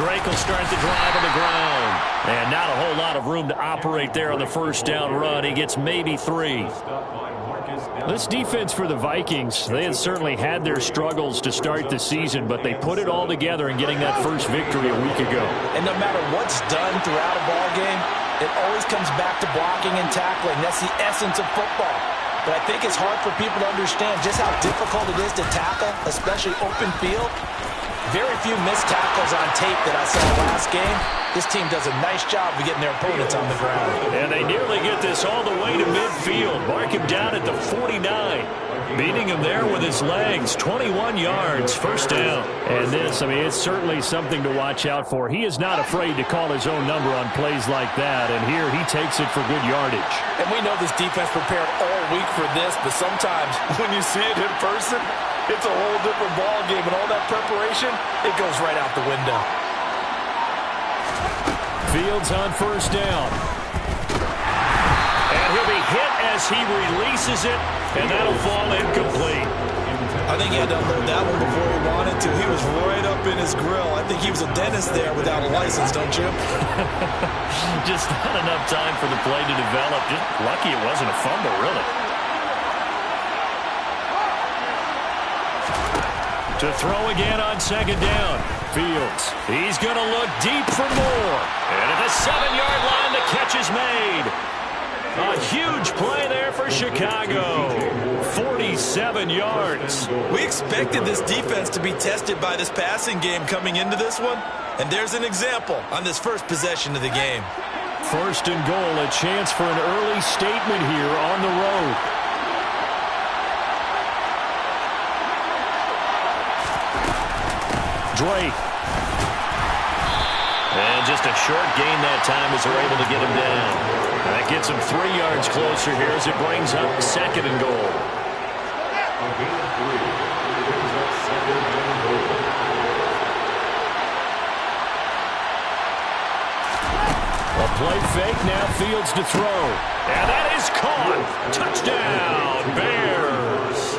Drake will start the drive on the ground. And not a whole lot of room to operate there on the first down run. He gets maybe 3. This defense for the Vikings, they had certainly had their struggles to start the season, but they put it all together in getting that first victory a week ago. And no matter what's done throughout a ball game, it always comes back to blocking and tackling. That's the essence of football. But I think it's hard for people to understand just how difficult it is to tackle, especially open field. Very few missed tackles on tape that I saw last game. This team does a nice job of getting their opponents on the ground. And they nearly get this all the way to midfield. Mark him down at the 49. Beating him there with his legs. 21 yards, first down. And this, I mean, it's certainly something to watch out for. He is not afraid to call his own number on plays like that. And here he takes it for good yardage. And we know this defense prepared all week for this, but sometimes when you see it in person, it's a whole different ball game. And all that preparation, it goes right out the window. Fields on first down. And he'll be hit as he releases it, and that'll fall incomplete. I think he had to unload that one before he wanted to. He was right up in his grill. I think he was a dentist there without a license, don't you? Just not enough time for the play to develop. Just lucky it wasn't a fumble, really. To throw again on second down. Fields. He's going to look deep for more. And at the 7-yard line, the catch is made. A huge play there for Chicago. 47 yards. We expected this defense to be tested by this passing game coming into this one. And there's an example on this first possession of the game. First and goal, a chance for an early statement here on the road. Drake. And just a short gain that time as they're able to get him down. And that gets him 3 yards closer here as it brings up second and goal. A play fake, now Fields to throw. And that is caught. Touchdown, Bears.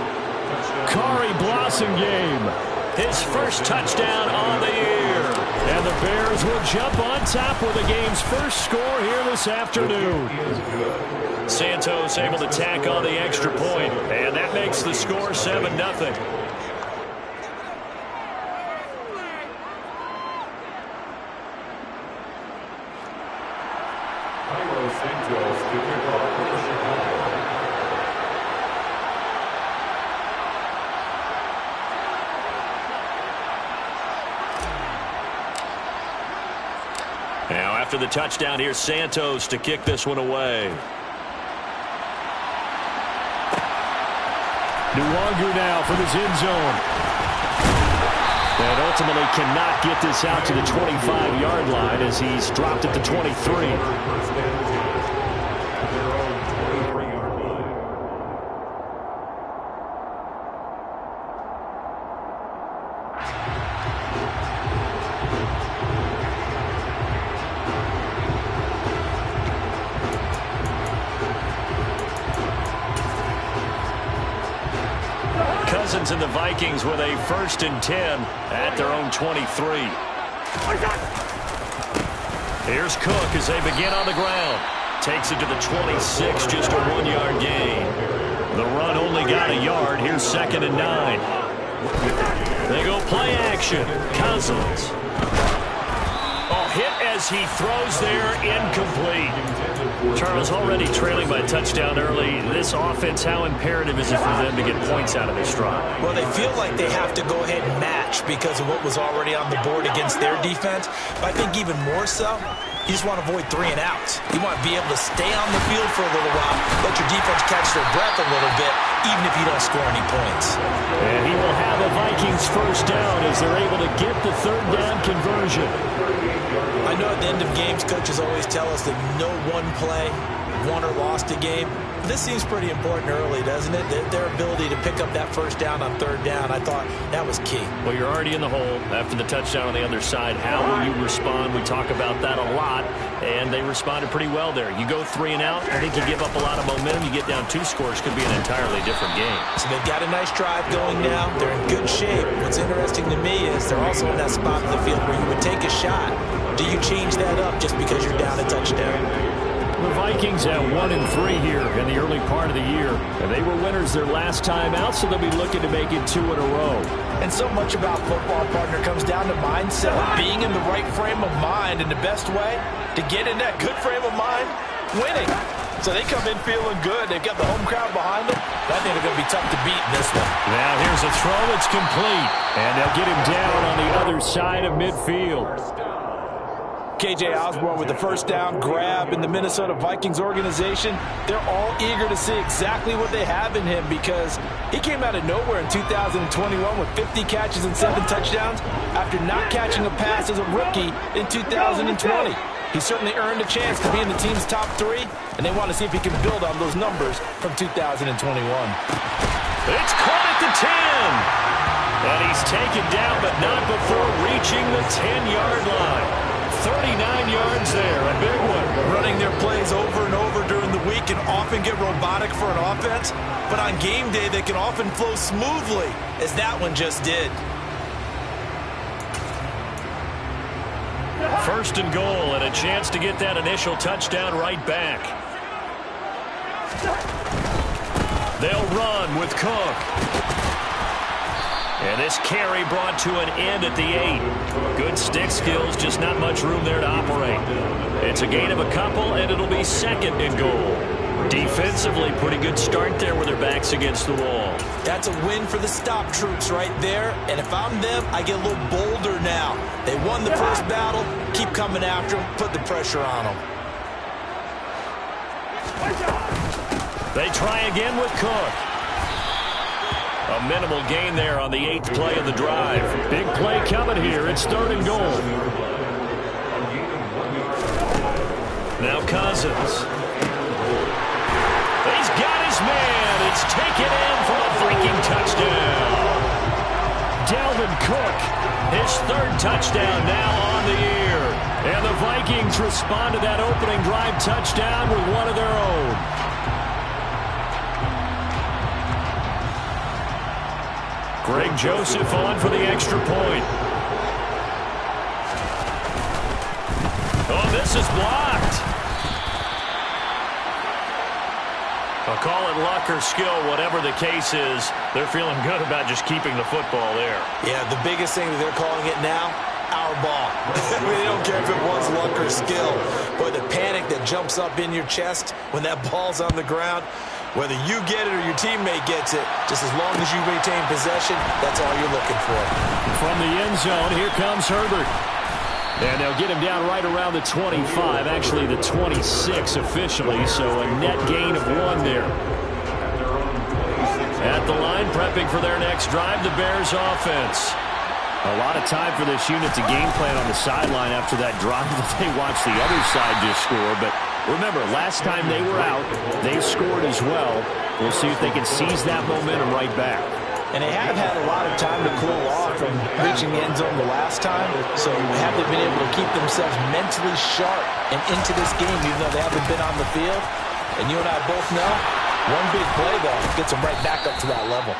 Kari Blasingame. His first touchdown on the year. And the Bears will jump on top with the game's first score here this afternoon. Santos able to tack on the extra point, and that makes the score 7-0. Now after the touchdown, here's Santos to kick this one away. Nwangu now from his end zone. And ultimately cannot get this out to the 25-yard line as he's dropped at the 23. And the Vikings with a 1st and 10 at their own 23. Here's Cook as they begin on the ground. Takes it to the 26, just a 1-yard gain. The run only got a yard. Here's 2nd and 9. They go play action. Cousins. Oh, hit as he throws there, incomplete. Charles, already trailing by a touchdown early. This offense, how imperative is it for them to get points out of this drive? Well, they feel like they have to go ahead and match because of what was already on the board against their defense. But I think even more so, you just want to avoid 3 and outs. You want to be able to stay on the field for a little while, let your defense catch their breath a little bit, even if you don't score any points. And he will have the Vikings first down as they're able to get the 3rd down conversion. I know at the end of games, coaches always tell us that no one play won or lost a game. This seems pretty important early, doesn't it? Their ability to pick up that first down on third down, I thought that was key. Well, you're already in the hole after the touchdown on the other side. How will you respond? We talk about that a lot, and they responded pretty well there. You go 3 and out, I think you give up a lot of momentum. You get down 2 scores, could be an entirely different game. So they've got a nice drive going now. They're in good shape. What's interesting to me is they're also in that spot in the field where you would take a shot. Do you change that up just because you're down a touchdown? The Vikings at 1-3 here in the early part of the year. And they were winners their last time out, so they'll be looking to make it 2 in a row. And so much about football, partner, comes down to mindset. Being in the right frame of mind, and the best way to get in that good frame of mind, winning. So they come in feeling good. They've got the home crowd behind them. I think they're going to be tough to beat in this one. Now here's a throw. It's complete. And they'll get him down on the other side of midfield. KJ Osborne with the first down grab in the Minnesota Vikings organization. They're all eager to see exactly what they have in him because he came out of nowhere in 2021 with 50 catches and 7 touchdowns after not catching a pass as a rookie in 2020. He certainly earned a chance to be in the team's top 3, and they want to see if he can build on those numbers from 2021. It's caught at the 10. And he's taken down, but not before reaching the 10-yard line. 39 yards there, a big one. Running their plays over and over during the week can often get robotic for an offense, but on game day they can often flow smoothly, as that one just did. First and goal, and a chance to get that initial touchdown right back. They'll run with Cook. And this carry brought to an end at the 8. Good stick skills, just not much room there to operate. It's a gain of a couple, and it'll be second and goal. Defensively, pretty good start there with their backs against the wall. That's a win for the stop troops right there. And if I'm them, I get a little bolder now. They won the first battle. Keep coming after them. Put the pressure on them. They try again with Cook. A minimal gain there on the 8th play of the drive. Big play coming here. It's third and goal. Now Cousins. He's got his man. It's taken in for a Viking touchdown. Dalvin Cook, his 3rd touchdown now on the year. And the Vikings respond to that opening drive touchdown with one of their own. Greg Joseph on for the extra point. Oh, this is blocked. I'll call it luck or skill, whatever the case is. They're feeling good about just keeping the football there. Yeah, the biggest thing that they're calling it now, our ball. I mean, they don't care if it was luck or skill. But the panic that jumps up in your chest when that ball's on the ground, whether you get it or your teammate gets it, just as long as you retain possession, that's all you're looking for. From the end zone, here comes Herbert. And they'll get him down right around the 25, actually the 26 officially, so a net gain of 1 there. At the line, prepping for their next drive, the Bears offense. A lot of time for this unit to game plan on the sideline after that drive that they watched the other side just score. But remember, last time they were out, they scored as well. We'll see if they can seize that momentum right back. And they have had a lot of time to cool off from reaching the end zone the last time. So have they been able to keep themselves mentally sharp and into this game, even though they haven't been on the field? And you and I both know, one big play, though, gets them right back up to that level.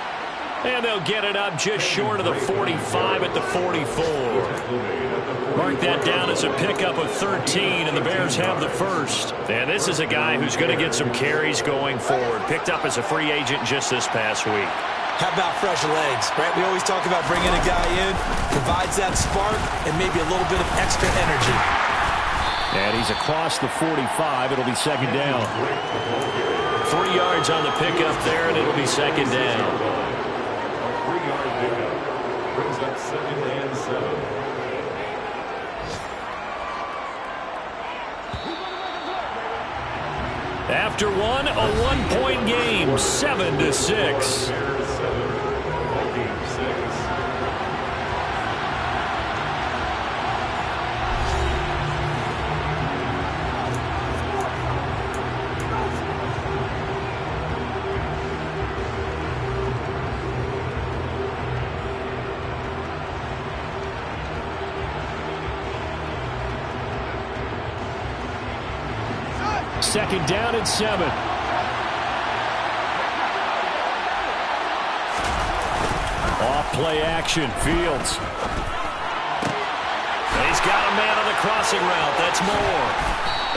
And they'll get it up just short of the 45 at the 44. Mark that down as a pickup of 13, and the Bears have the first. And this is a guy who's going to get some carries going forward. Picked up as a free agent just this past week. How about fresh legs, right? We always talk about bringing a guy in, provides that spark, and maybe a little bit of extra energy. And he's across the 45. It'll be second down. 3 yards on the pickup there, and it'll be second down. Brings up 2nd and 7. After one, a 1-point game, 7-6. Second down and 7. Off play action, Fields. And he's got a man on the crossing route. That's Moore.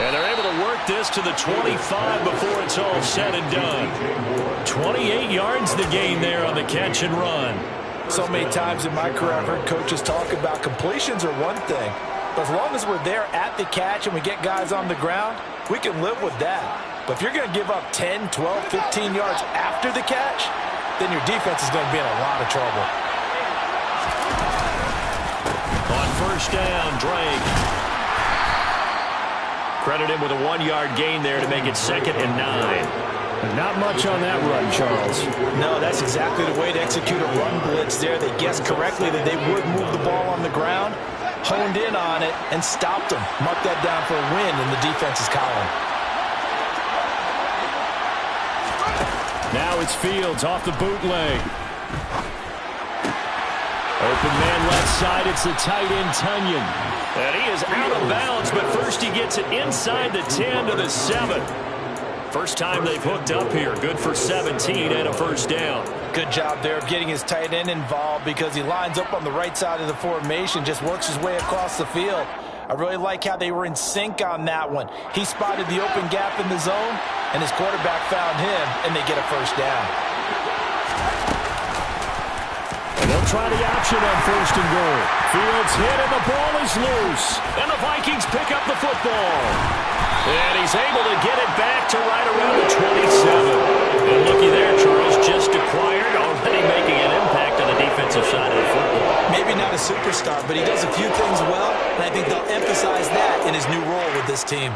And they're able to work this to the 25 before it's all said and done. 28 yards the gain there on the catch and run. So many times in my career I've heard coaches talk about completions are one thing. But as long as we're there at the catch and we get guys on the ground, we can live with that. But if you're going to give up 10, 12, 15 yards after the catch, then your defense is going to be in a lot of trouble. On first down, Drake. Credit him with a 1-yard gain there to make it 2nd and 9. Not much on that run, Charles. No, that's exactly the way to execute a run blitz there. They guessed correctly that they would move the ball on the ground, honed in on it, and stopped them. Mark that down for a win in the defense's column. Now it's Fields off the bootleg. Open man left side. It's the tight end, Tunyon. And he is out of bounds, but first he gets it inside the 10 to the 7. First time they've hooked up here. Good for 17 and a first down. Good job there of getting his tight end involved because he lines up on the right side of the formation, just works his way across the field. I really like how they were in sync on that one. He spotted the open gap in the zone, and his quarterback found him, and they get a first down. And they'll try the option on first and goal. Fields hit, and the ball is loose. And the Vikings pick up the football. And he's able to get it back to right around the 27. And looky there, Charles, just acquired, already making an impact on the defensive side of the football. Maybe not a superstar, but he does a few things well, and I think they'll emphasize that in his new role with this team.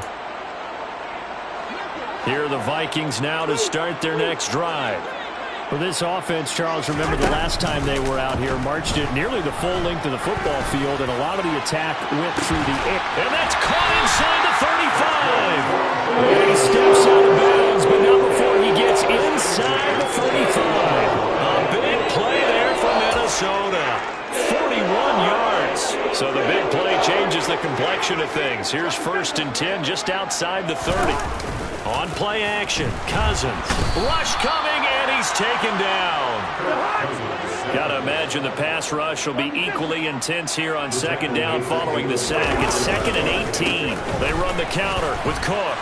Here are the Vikings now to start their next drive. For this offense, Charles, remember the last time they were out here, marched it nearly the full length of the football field, and a lot of the attack went through the air. And that's caught inside the 35. And he steps out of bounds, but not before he gets inside the 45. A big play there for Minnesota. 41 yards. So the big play changes the complexion of things. Here's 1st and 10 just outside the 30. On play action, Cousins. Rush coming, and he's taken down. Gotta imagine the pass rush will be equally intense here on 2nd down following the sack. It's 2nd and 18. They run the counter with Cook.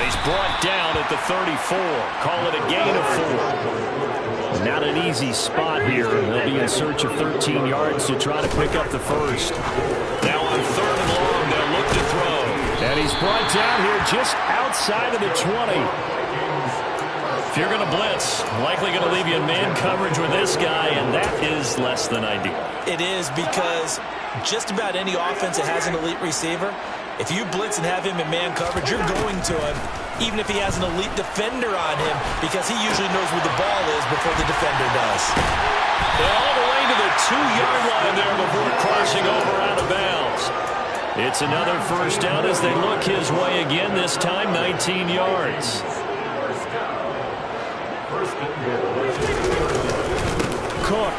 He's brought down at the 34. Call it a gain of 4. Not an easy spot here. They'll be in search of 13 yards to try to pick up the first. Now on 3rd and long, they'll look to throw. And he's brought down here just outside of the 20. If you're going to blitz, likely going to leave you in man coverage with this guy, and that is less than ideal. It is, because just about any offense that has an elite receiver, if you blitz and have him in man coverage, you're going to him, even if he has an elite defender on him, because he usually knows where the ball is before the defender does. And all the way to the 2-yard line there before crossing over out of bounds. It's another first down as they look his way again, this time 19 yards. Cook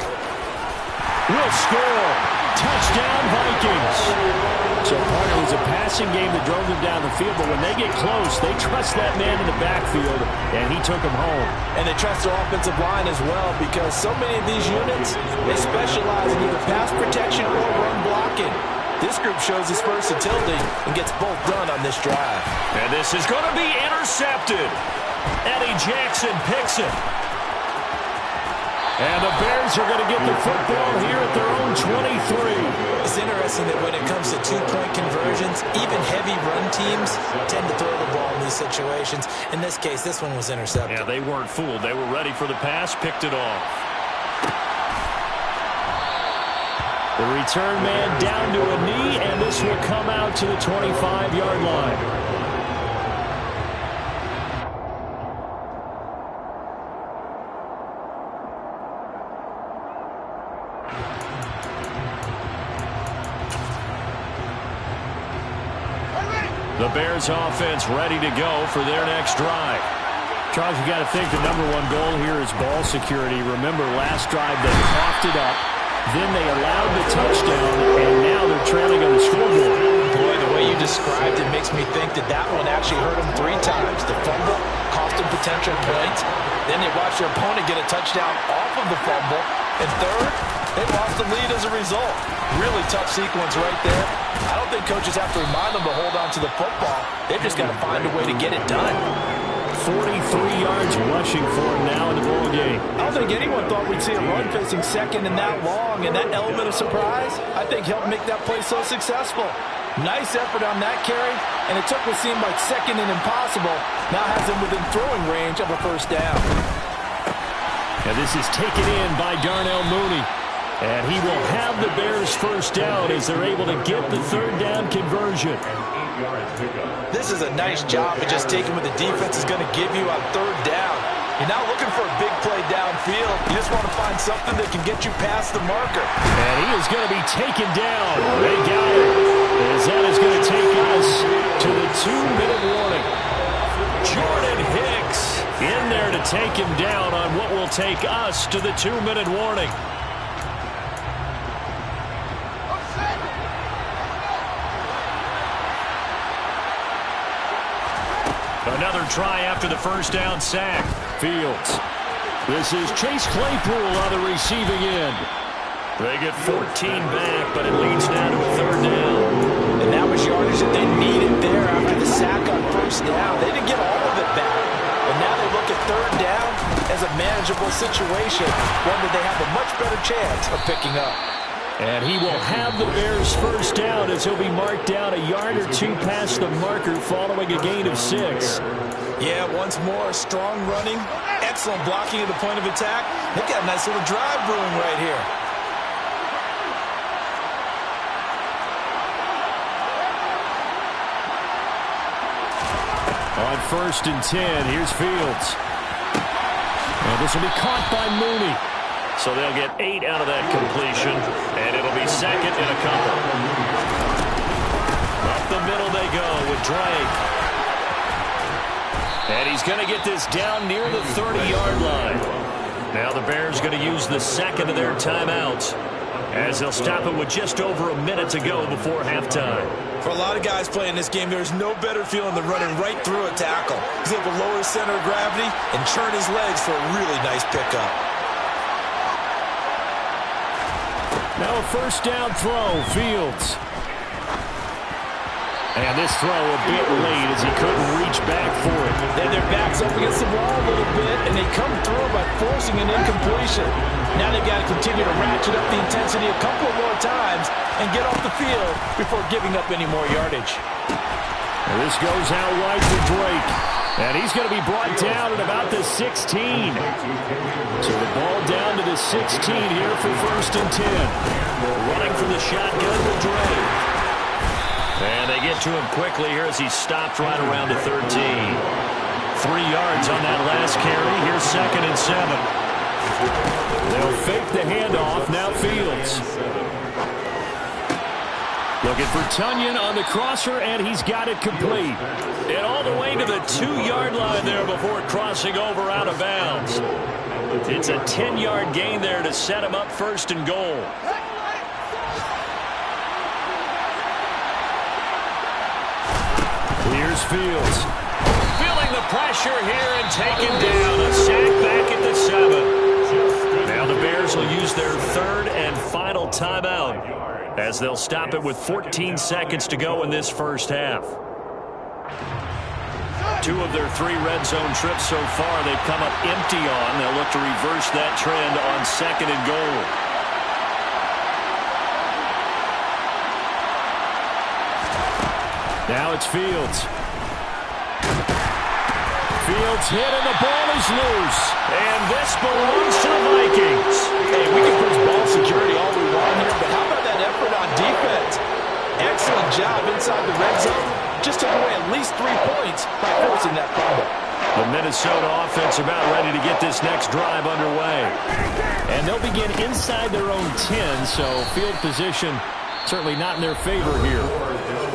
will score. Touchdown, Vikings. So part of it was a passing game that drove them down the field, but when they get close, they trust that man in the backfield, and he took them home. And they trust their offensive line as well, because so many of these units, they specialize in either pass protection or run blocking. This group shows its versatility and gets both done on this drive. And this is going to be intercepted. Eddie Jackson picks it. And the Bears are going to get the football here at their own 23. It's interesting that when it comes to two-point conversions, even heavy run teams tend to throw the ball in these situations. In this case, this one was intercepted. Yeah, they weren't fooled. They were ready for the pass, picked it off. The return man down to a knee, and this will come out to the 25-yard line. The Bears offense ready to go for their next drive. Charles, you got to think the #1 goal here is ball security. Remember, last drive they coughed it up, then they allowed the touchdown, and now they're trailing on the scoreboard. Boy, the way you described it makes me think that that one actually hurt him 3 times. The fumble cost him potential points. Then they watched their opponent get a touchdown off of the fumble. And third, they lost the lead as a result. Really tough sequence right there. I don't think coaches have to remind them to hold on to the football. They've just got to find a way to get it done. 43 yards rushing for him now in the ball game. I don't think anyone thought we'd see a run facing second and that long, and that element of surprise, I think, helped make that play so successful. Nice effort on that carry, and it took what seemed like second and impossible. Now has him within throwing range of a first down. And this is taken in by Darnell Mooney. And he will have the Bears first down as they're able to get the third down conversion. This is a nice job of just taking what the defense is going to give you on third down. You're not looking for a big play downfield. You just want to find something that can get you past the marker. And he is going to be taken down. They got it. As that is going to take us to the 2-minute warning. Jordan Hicks in there to take him down on what will take us to the 2-minute warning. Another try after the first down sack. Fields. This is Chase Claypool on the receiving end. They get 14 back, but it leads now to a third down. And that was yardage that they needed there after the sack on first down. They didn't get all of it back. And now they look at third down as a manageable situation, one that they have a much better chance of picking up. And he will have the Bears first down as he'll be marked down a yard or 2 past the marker following a gain of 6. Yeah, once more, strong running, excellent blocking at the point of attack. They've got a nice little drive brewing right here. On 1st and 10, here's Fields. And this will be caught by Mooney. So they'll get 8 out of that completion, and it'll be second and a couple. Up the middle they go with Drake. And he's going to get this down near the 30-yard line. Now the Bears going to use the second of their timeouts as they'll stop it with just over a minute to go before halftime. For a lot of guys playing this game, there's no better feeling than running right through a tackle. He's able to lower his center of gravity and churn his legs for a really nice pickup. Now a first down throw, Fields. And this throw a bit late as he couldn't reach back for it. Then their backs up against the wall a little bit, and they come through by forcing an incompletion. Now they've got to continue to ratchet up the intensity a couple of more times and get off the field before giving up any more yardage. And this goes out wide for Drake. And he's going to be brought down at about the 16. So the ball down to the 16 here for 1st and 10. Running from the shotgun with Drake. And they get to him quickly here as he stopped right around the 13. 3 yards on that last carry. Here's 2nd and 7. They'll fake the handoff. Now Fields. Looking for Tunyon on the crosser, and he's got it complete. And all the way to the 2-yard line there before crossing over out of bounds. It's a 10-yard gain there to set him up 1st and goal. Here's Fields. Feeling the pressure here and taken down. A sack back at the 7. Now the Bears will use their 3rd and final timeout as they'll stop it with 14 seconds to go in this first half. 2 of their 3 red zone trips so far they've come up empty on. They'll look to reverse that trend on 2nd and goal. Now it's Fields. Fields hit and the ball is loose. And this belongs to the Vikings. Hey, we can push ball security all we want here, but how about that effort on defense? Excellent job inside the red zone. Just took away at least 3 points by forcing that fumble. The Minnesota offense about ready to get this next drive underway. And they'll begin inside their own 10, so field position certainly not in their favor here.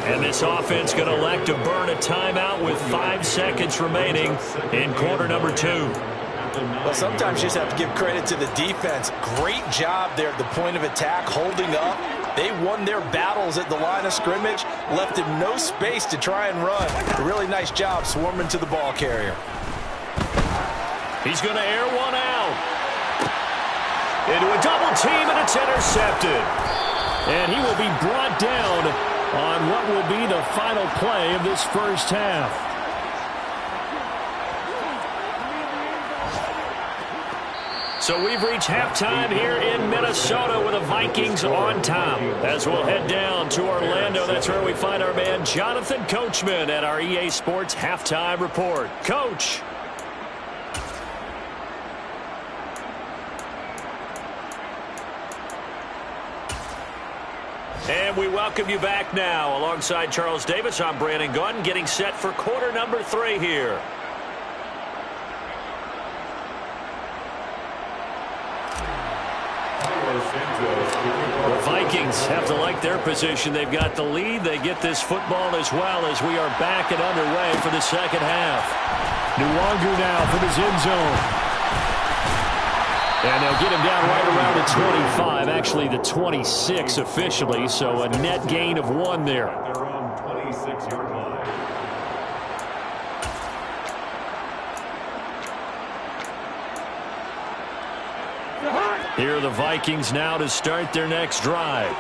And this offense going to elect to burn a timeout with 5 seconds remaining in quarter number 2. Well, sometimes you just have to give credit to the defense. Great job there at the point of attack, holding up. They won their battles at the line of scrimmage, left him no space to try and run. A really nice job swarming to the ball carrier. He's going to air one out. Into a double team, and it's intercepted. And he will be brought down on what will be the final play of this first half. So we've reached halftime here in Minnesota with the Vikings on top. As we'll head down to Orlando, that's where we find our man Jonathan Coachman at our EA Sports Halftime Report. Coach. And we welcome you back now. Alongside Charles Davis, I'm Brandon Gunn, getting set for quarter number 3 here. The Vikings have to like their position. They've got the lead. They get this football as well as we are back and underway for the second half. Nwangu now from his end zone. And they'll get him down right around the 25, actually the 26 officially, so a net gain of 1 there. Their own 26-yard line. Here are the Vikings now to start their next drive.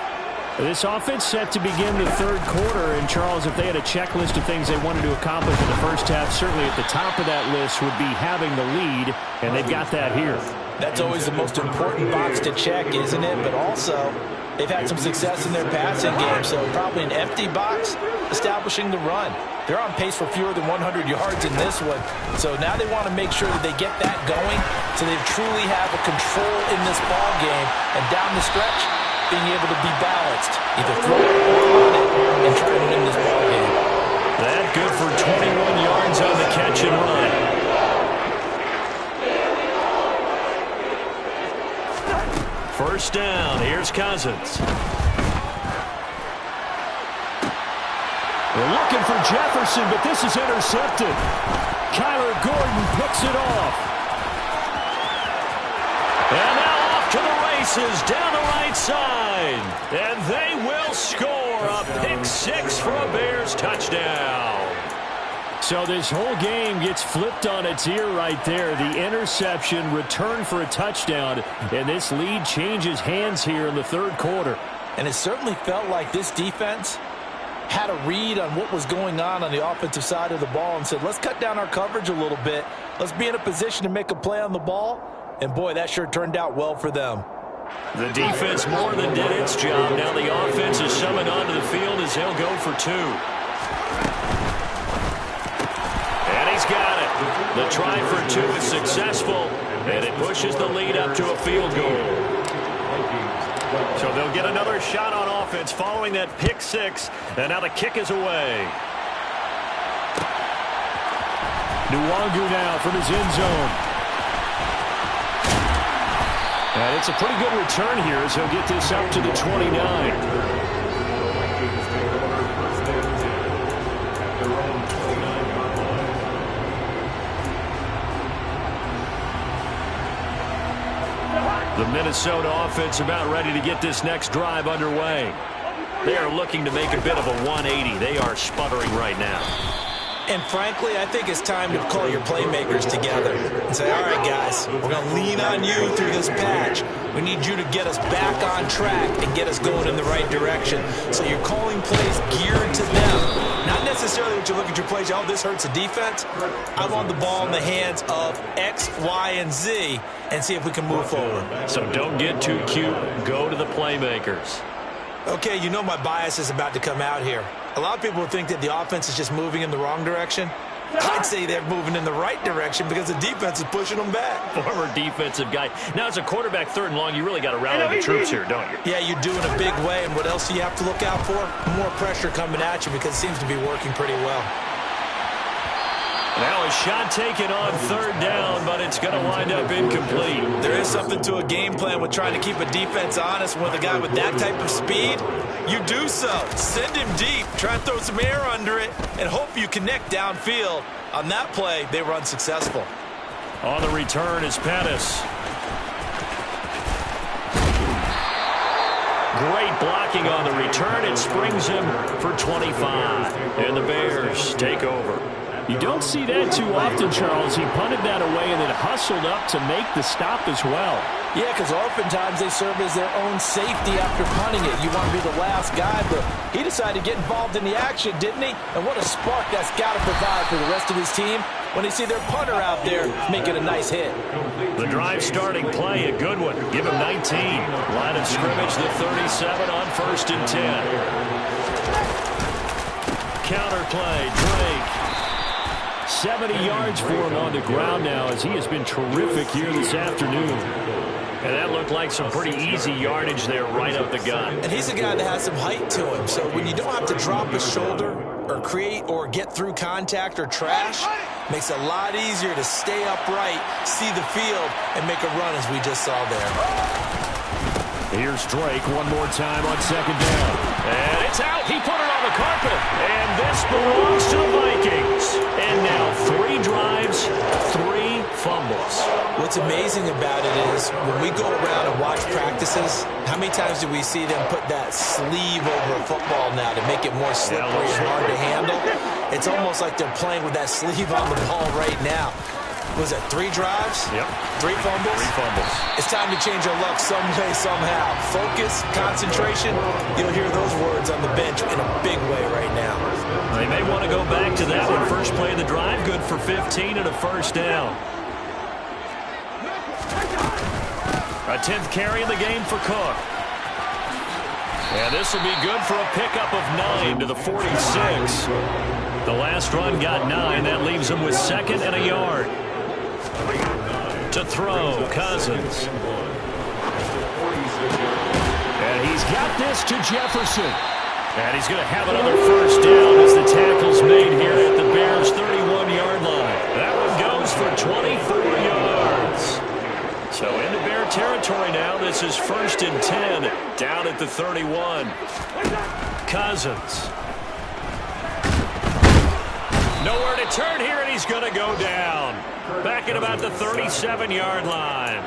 This offense set to begin the third quarter. And, Charles, if they had a checklist of things they wanted to accomplish in the first half, certainly at the top of that list would be having the lead, and they've got that here. That's always the most important box to check, isn't it? But also, they've had some success in their passing game, so probably an empty box establishing the run. They're on pace for fewer than 100 yards in this one. So now they want to make sure that they get that going so they truly have a control in this ball game. And down the stretch, being able to be balanced. Either throw it or run it and try to win this ball game. That good for 21 yards on the catch and run. First down. Here's Cousins. We're looking for Jefferson, but this is intercepted. Kyler Gordon picks it off. And now off to the races down the right side. And they will score a pick 6 for a Bears touchdown. So this whole game gets flipped on its ear right there. The interception, return for a touchdown, and this lead changes hands here in the third quarter. And it certainly felt like this defense had a read on what was going on the offensive side of the ball and said, let's cut down our coverage a little bit. Let's be in a position to make a play on the ball. And, boy, that sure turned out well for them. The defense more than did its job. Now the offense is summoned onto the field as they'll go for 2. And he's got it. The try for 2 is successful, and it pushes the lead up to a field goal. So they'll get another shot on offense following that pick 6, and now the kick is away. Nwangu now from his end zone. And it's a pretty good return here as he'll get this up to the 29. The Minnesota offense about ready to get this next drive underway. They are looking to make a bit of a 180. They are sputtering right now. And frankly, I think it's time to call your playmakers together and say, all right, guys, we're going to lean on you through this patch. We need you to get us back on track and get us going in the right direction. So you're calling plays geared to them. Not necessarily what you look at your plays, oh, this hurts the defense. I want the ball in the hands of X, Y, and Z and see if we can move forward. So don't get too cute. Go to the playmakers. Okay, you know my bias is about to come out here. A lot of people think that the offense is just moving in the wrong direction. I'd say they're moving in the right direction because the defense is pushing them back. Former defensive guy. Now, as a quarterback, 3rd and long, you really got to rally the troops here, don't you? Yeah, you do in a big way. And what else do you have to look out for? More pressure coming at you because it seems to be working pretty well. Now a shot taken on 3rd down, but it's going to wind up incomplete. There is something to a game plan with trying to keep a defense honest. With a guy with that type of speed, you do so. Send him deep. Try and throw some air under it and hope you connect downfield. On that play, they were unsuccessful. On the return is Pettis. Great blocking on the return. It springs him for 25. And the Bears take over. You don't see that too often, Charles. He punted that away and then hustled up to make the stop as well. Yeah, because oftentimes they serve as their own safety after punting it. You want to be the last guy, but he decided to get involved in the action, didn't he? And what a spark that's got to provide for the rest of his team when they see their punter out there making a nice hit. The drive starting play, a good one. Give him 19. Line of scrimmage, the 37 on 1st and 10. Counter play, Drake. 70 yards for him on the ground now as he has been terrific here this afternoon. And that looked like some pretty easy yardage there right up the gut. And he's a guy that has some height to him, so when you don't have to drop a shoulder or create or get through contact or trash, makes it a lot easier to stay upright, see the field, and make a run as we just saw there. Here's Drake one more time on 2nd down. And it's out. He put it on the carpet. And this belongs to the Vikings. And now 3 drives, 3 fumbles. What's amazing about it is when we go around and watch practices, how many times do we see them put that sleeve over a football now to make it more slippery and hard to handle? It's almost like they're playing with that sleeve on the ball right now. Was that 3 drives? Yep. 3 fumbles? 3 fumbles. It's time to change our luck some way, somehow. Focus, concentration, you'll hear those words on the bench in a big way right now. They may want to go back to that one. First play of the drive, good for 15 and a 1st down. A 10th carry in the game for Cook. And this will be good for a pickup of 9 to the 46. The last run got 9. That leaves him with 2nd and a yard. To throw, Cousins. And he's got this to Jefferson. And he's going to have another 1st down as the tackle's made here at the Bears' 31-yard line. That one goes for 24 yards. So into Bear territory now. This is 1st and 10 down at the 31. Cousins. Nowhere to turn here, and he's going to go down. Back at about the 37-yard line.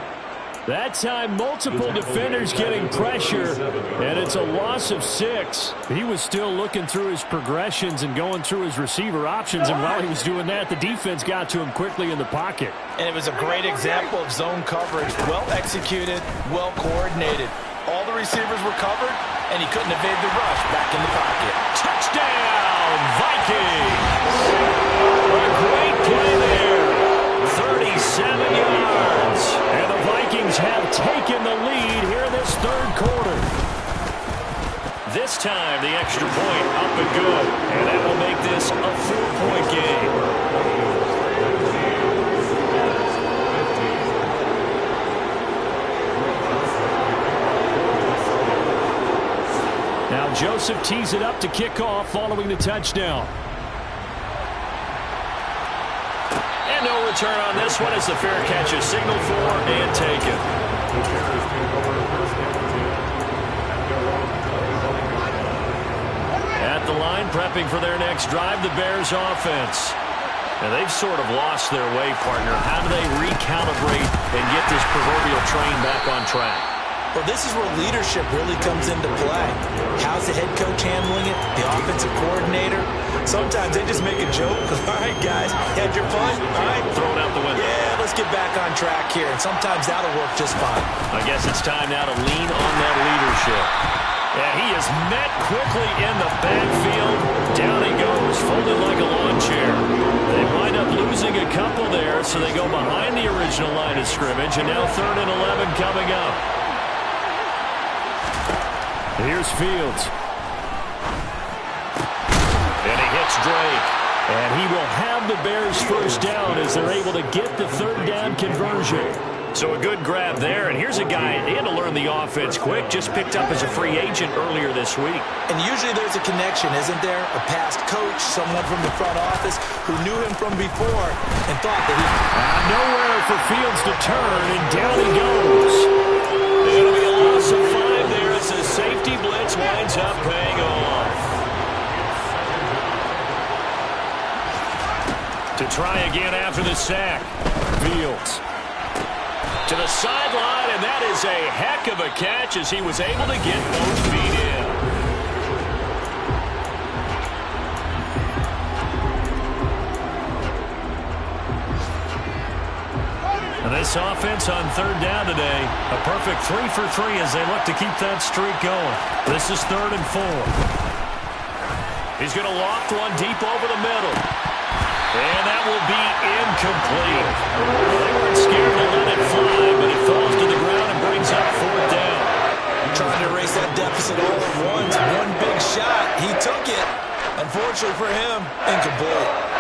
That time, multiple defenders getting pressure, and it's a loss of 6. He was still looking through his progressions and going through his receiver options, and while he was doing that, the defense got to him quickly in the pocket. And it was a great example of zone coverage. Well executed, well coordinated. All the receivers were covered, and he couldn't evade the rush back in the pocket. Touchdown, Vikings! A great play there. 37 yards. And the Vikings have taken the lead here in this 3rd quarter. This time, the extra point up and good. And that will make this a 4-point game. Now Joseph tees it up to kick off following the touchdown. And no return on this one as the fair catch is signaled for and taken. At the line, prepping for their next drive, the Bears offense. And they've sort of lost their way, partner. How do they recalibrate and get this proverbial train back on track? Well, this is where leadership really comes into play. How's the head coach handling it? The offensive coordinator? Sometimes they just make a joke. All right, guys, had your fun? All right. Throw it out the window. Yeah, let's get back on track here. And sometimes that'll work just fine. I guess it's time now to lean on that leadership. And he is met quickly in the backfield. Down he goes, folded like a lawn chair. They wind up losing a couple there, so they go behind the original line of scrimmage. And now 3rd and 11 coming up. Here's Fields. And he hits Drake. And he will have the Bears' 1st down as they're able to get the 3rd down conversion. So a good grab there. And here's a guy, he had to learn the offense quick, just picked up as a free agent earlier this week. And usually there's a connection, isn't there? A past coach, someone from the front office who knew him from before and thought that he... Nowhere for Fields to turn, and down he goes. It'll be a loss of 5 there as the safety blitz winds up paying off. To try again after the sack. Fields. To the sideline, and that is a heck of a catch as he was able to get both feet in. And this offense on third down today, a perfect 3 for 3 as they look to keep that streak going. This is 3rd and 4. He's going to loft one deep over the middle. And that will be incomplete. They weren't scared to let it fly, but it falls to the ground and brings up 4th down. Trying to erase that deficit all at once. One big shot. He took it. Unfortunately for him, incomplete.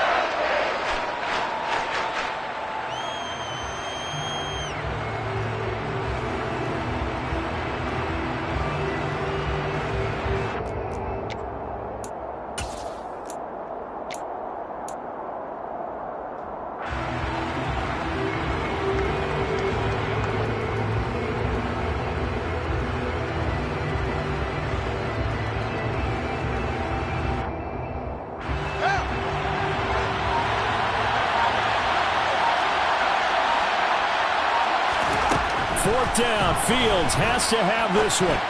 Down. Fields has to have this one.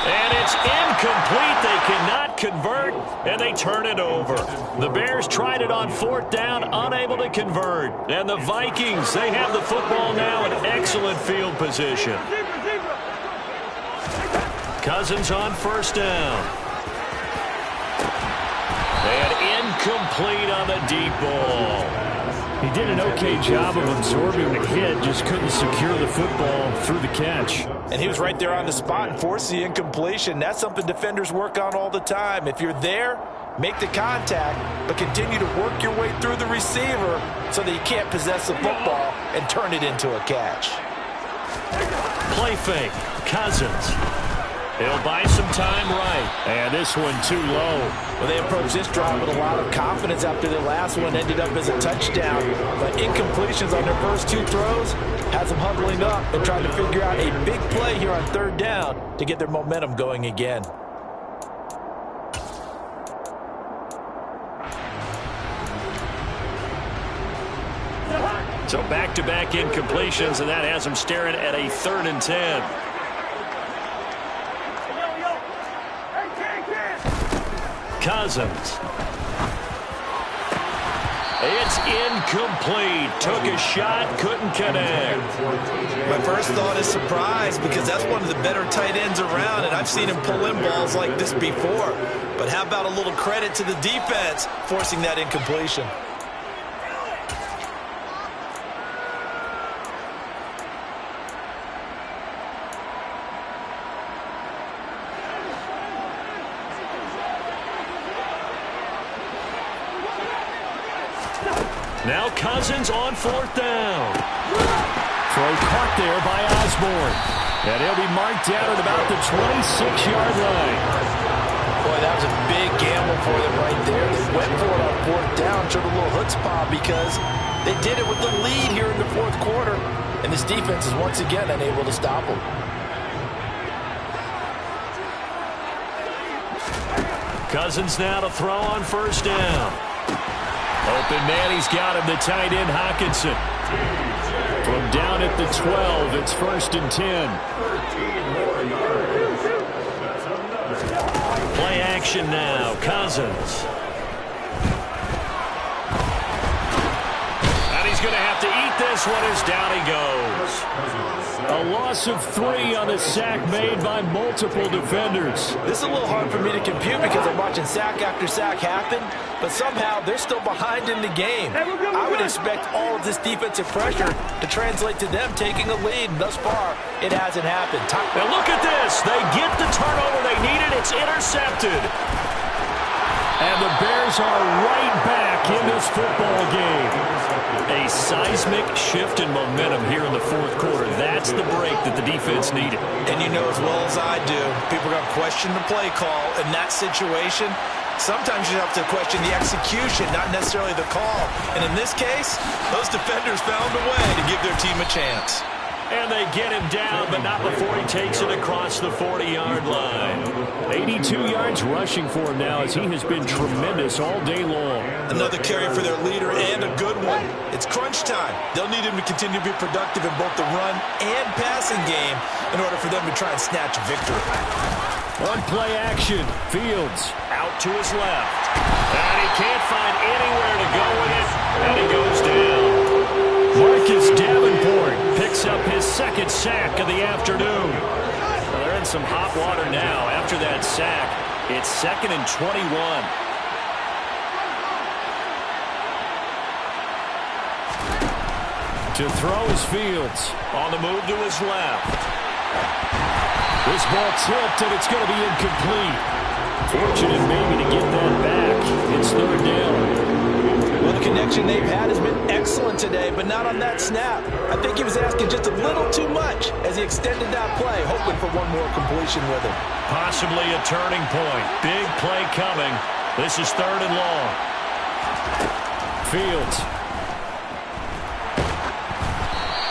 And it's incomplete. They cannot convert, and they turn it over. The Bears tried it on 4th down, unable to convert. And the Vikings, they have the football now in excellent field position. Cousins on 1st down. And incomplete on the deep ball. He did an okay job of absorbing the hit, just couldn't secure the football through the catch. And he was right there on the spot and forced the incompletion. That's something defenders work on all the time. If you're there, make the contact, but continue to work your way through the receiver so that you can't possess the football and turn it into a catch. Play fake. Cousins. He'll buy some time right. And this one too low. Well, they approached this drive with a lot of confidence after the last one ended up as a touchdown. But incompletions on their first 2 throws has them huddling up and trying to figure out a big play here on 3rd down to get their momentum going again. So back-to-back incompletions, and that has them staring at a 3rd and 10. Cousins. It's incomplete. Took a shot, couldn't connect. My first thought is surprise because that's one of the better tight ends around, and I've seen him pull in balls like this before. But how about a little credit to the defense forcing that incompletion? Now Cousins on 4th down. Throw caught there by Osborne. And he'll be marked down at about the 26-yard line. Boy, that was a big gamble for them right there. They went for it on 4th down, showed a little chutzpah because they did it with the lead here in the 4th quarter. And this defense is once again unable to stop them. Cousins now to throw on 1st down. Open man, he's got him, the tight end, Hockenson. From down at the 12, it's 1st and 10. Play action now, Cousins. And he's going to have to eat this one as down he goes. A loss of 3 on the sack made by multiple defenders. This is a little hard for me to compute because I'm watching sack after sack happen, but somehow they're still behind in the game. I would expect all of this defensive pressure to translate to them taking a lead, and thus far, it hasn't happened. Now look at this. They get the turnover they needed. It's intercepted. And the Bears are right back in this football game. A seismic shift in momentum here in the 4th quarter. That's the break that the defense needed. And you know as well as I do, people are going to question the play call in that situation. Sometimes you have to question the execution, not necessarily the call. And in this case, those defenders found a way to give their team a chance. And they get him down, but not before he takes it across the 40-yard line. 82 yards rushing for him now as he has been tremendous all day long. Another carry for their leader and a good one. It's crunch time. They'll need him to continue to be productive in both the run and passing game in order for them to try and snatch a victory. On play action, Fields out to his left. And he can't find anywhere to go with it, and he goes down. Marcus Davenport picks up his second sack of the afternoon. Well, they're in some hot water now. After that sack, it's 2nd and 21. To throw is Fields. On the move to his left. This ball tipped, and it's going to be incomplete. Fortunate maybe to get that back. It's 3rd down. Well, the connection they've had has been excellent today, but not on that snap. I think he was asking just a little too much as he extended that play, hoping for one more completion with it. Possibly a turning point. Big play coming. This is 3rd and long. Fields.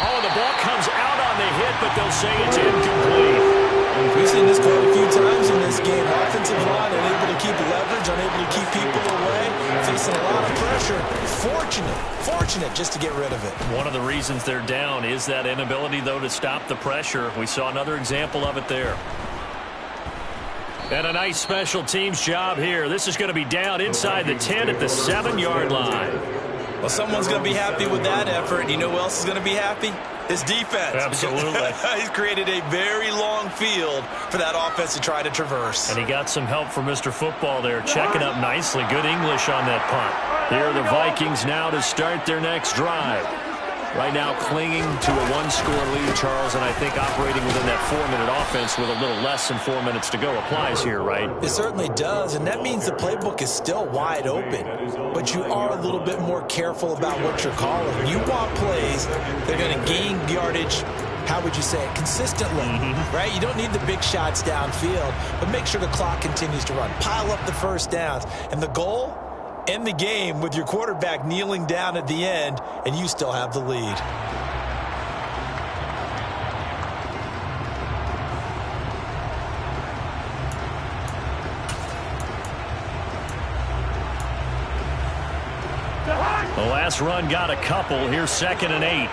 Oh, the ball comes out on the hit, but they'll say it's incomplete. We've seen this quite a few times in this game. Offensive line unable to keep leverage, unable to keep people away, facing a lot of pressure. Fortunate just to get rid of it. One of the reasons they're down is that inability, though, to stop the pressure. We saw another example of it there. And a nice special teams job here. This is going to be down inside the 10 at the 7-yard line. Well, someone's going to be happy with that effort. You know who else is going to be happy? His defense. Absolutely. He's created a very long field for that offense to try to traverse. And he got some help from Mr. Football there, checking up nicely. Good English on that punt. Here are the Vikings now to start their next drive. Right now clinging to a 1-score lead, Charles, and I think operating within that 4-minute offense with a little less than 4 minutes to go applies here, right? It certainly does, and that means the playbook is still wide open. But you are a little bit more careful about what you're calling. You want plays that are going to gain yardage, how would you say it, consistently, right? You don't need the big shots downfield, but make sure the clock continues to run. Pile up the first downs, and the goal? End the game with your quarterback kneeling down at the end, and you still have the lead. The last run got a couple. Here's 2nd and 8.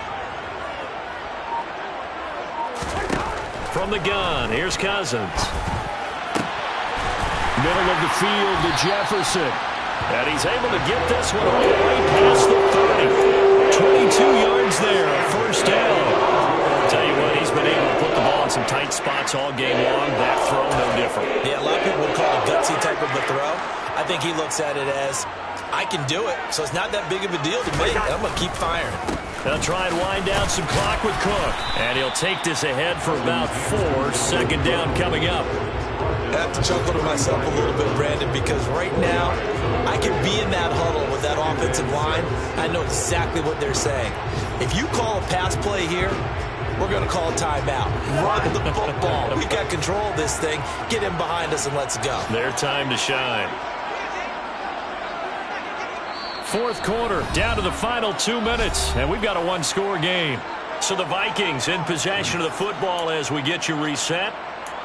From the gun, here's Cousins. Middle of the field to Jefferson. And he's able to get this one all the way past the 30. 22 yards there, 1st down. I'll tell you what, he's been able to put the ball in some tight spots all game long. That throw, no different. Yeah, a lot of people would call it a gutsy type of a throw. I think he looks at it as, I can do it, so it's not that big of a deal to me. I'm going to keep firing. They'll try and wind down some clock with Cook. And he'll take this ahead for about 4. 2nd down coming up. I have to chuckle to myself a little bit, Brandon, because right now I can be in that huddle with that offensive line. I know exactly what they're saying. If you call a pass play here, we're going to call a timeout. Run the football. We've got control of this thing. Get him behind us and let's go. Their time to shine. 4th quarter, down to the final 2 minutes, and we've got a 1-score game. So the Vikings in possession of the football as we get you reset.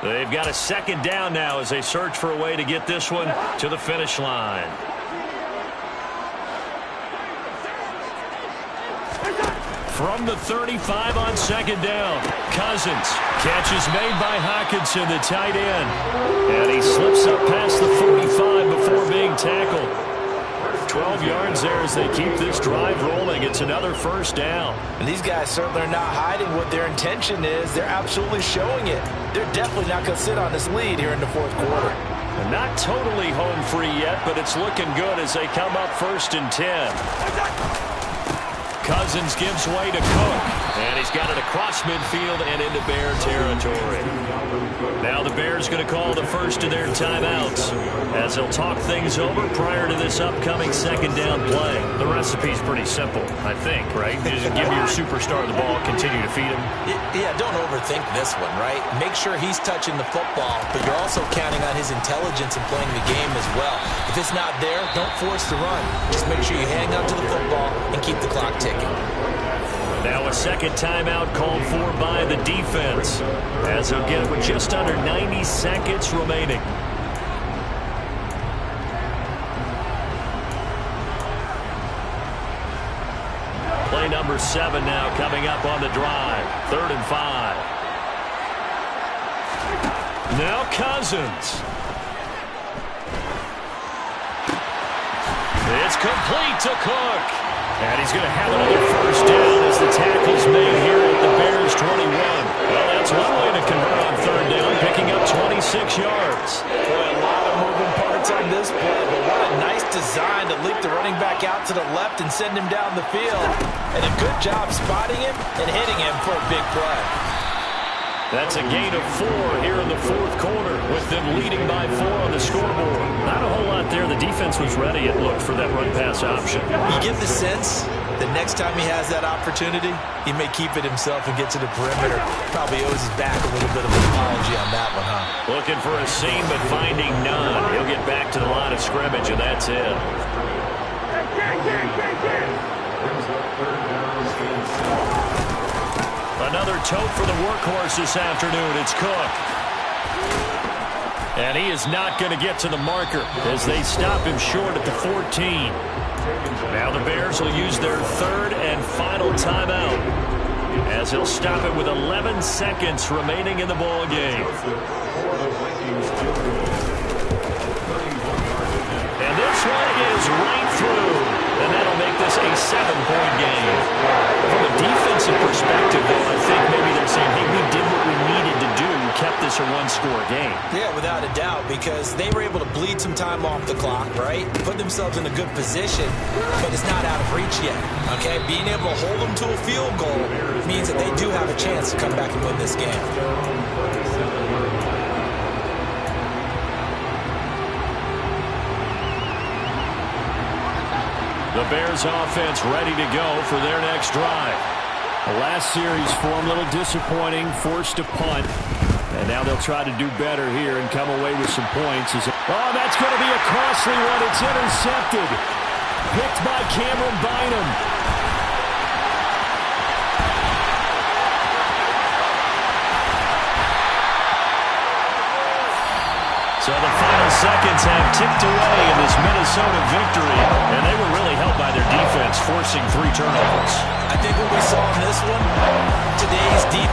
They've got a 2nd down now as they search for a way to get this one to the finish line. From the 35 on 2nd down, Cousins. Catch is made by Hockenson, the tight end. And he slips up past the 45 before being tackled. 12 yards there as they keep this drive rolling. It's another 1st down. And these guys certainly are not hiding what their intention is. They're absolutely showing it. They're definitely not going to sit on this lead here in the 4th quarter. And not totally home free yet, but it's looking good as they come up 1st and 10. Cousins gives way to Cook, and he's got it across midfield and into Bear territory. Now the Bears going to call the first of their timeouts as they'll talk things over prior to this upcoming 2nd down play. The recipe's pretty simple, I think, right? You just give your superstar the ball, continue to feed him. Yeah, don't overthink this one, right? Make sure he's touching the football, but you're also counting on his intelligence in playing the game as well. If it's not there, don't force the run. Just make sure you hang on to the football and keep the clock ticking. Now a second timeout called for by the defense, as they'll get it with just under 90 seconds remaining. Play number 7 now coming up on the drive. 3rd and 5. Now Cousins. It's complete to Cook. And he's going to have another first down as the tackle's made here at the Bears 21. Well, that's one way to convert on 3rd down, picking up 26 yards. Boy, a lot of moving parts on this play, but what a nice design to leap the running back out to the left and send him down the field. And a good job spotting him and hitting him for a big play. That's a gain of 4 here in the 4th quarter, with them leading by 4 on the scoreboard. Not a whole lot there. The defense was ready, it looked, for that run-pass option. You get the sense that next time he has that opportunity, he may keep it himself and get to the perimeter. Probably owes his back a little bit of an apology on that one, huh? Looking for a seam, but finding none. He'll get back to the line of scrimmage, and that's it. Another tote for the workhorse this afternoon. It's Cook. And he is not going to get to the marker as they stop him short at the 14. Now the Bears will use their 3rd and final timeout, as he'll stop it with 11 seconds remaining in the ball game. And this one is right through. And that'll make this a 7-point game. From a defensive perspective, though, I think maybe they're saying, hey, we did what we needed to do, kept this a 1-score game. Yeah, without a doubt, because they were able to bleed some time off the clock, right? Put themselves in a good position, but it's not out of reach yet, okay? Being able to hold them to a field goal means that they do have a chance to come back and win this game. The Bears offense ready to go for their next drive. The last series for them, a little disappointing, forced to punt. And now they'll try to do better here and come away with some points. Oh, that's going to be a costly one. It's intercepted. Picked by Cameron Bynum. So the final seconds have ticked away in this Minnesota victory, and they were really helped by their defense, forcing 3 turnovers. I think what we saw in this one, today's defense.